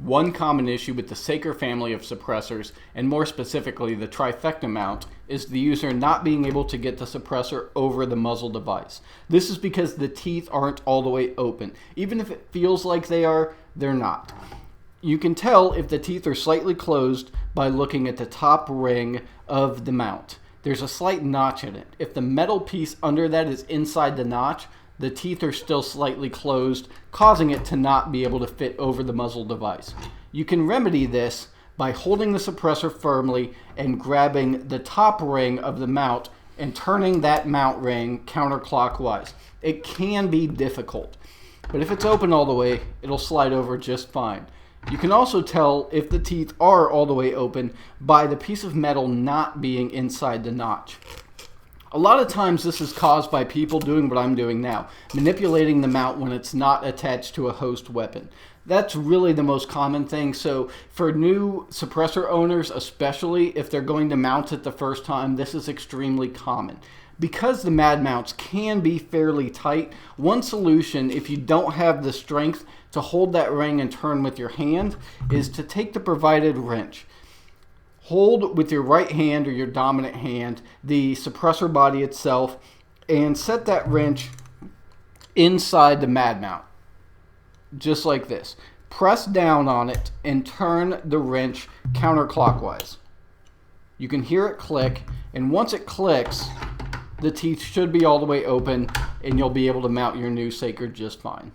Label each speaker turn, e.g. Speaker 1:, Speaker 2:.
Speaker 1: One common issue with the Saker family of suppressors, and more specifically the Trifecta mount, is the user not being able to get the suppressor over the muzzle device. This is because the teeth aren't all the way open. Even if it feels like they are, they're not. You can tell if the teeth are slightly closed by looking at the top ring of the mount. There's a slight notch in it. If the metal piece under that is inside the notch, the teeth are still slightly closed, causing it to not be able to fit over the muzzle device. You can remedy this by holding the suppressor firmly and grabbing the top ring of the mount and turning that mount ring counterclockwise. It can be difficult, but if it's open all the way, it'll slide over just fine. You can also tell if the teeth are all the way open by the piece of metal not being inside the notch. A lot of times this is caused by people doing what I'm doing now, manipulating the mount when it's not attached to a host weapon. That's really the most common thing. So for new suppressor owners, especially if they're going to mount it the first time, this is extremely common. Because the MAAD mounts can be fairly tight, one solution, if you don't have the strength to hold that ring and turn with your hand, is to take the provided wrench. Hold with your right hand or your dominant hand the suppressor body itself and set that wrench inside the MAAD mount, just like this. Press down on it and turn the wrench counterclockwise. You can hear it click, and once it clicks, the teeth should be all the way open and you'll be able to mount your new Saker just fine.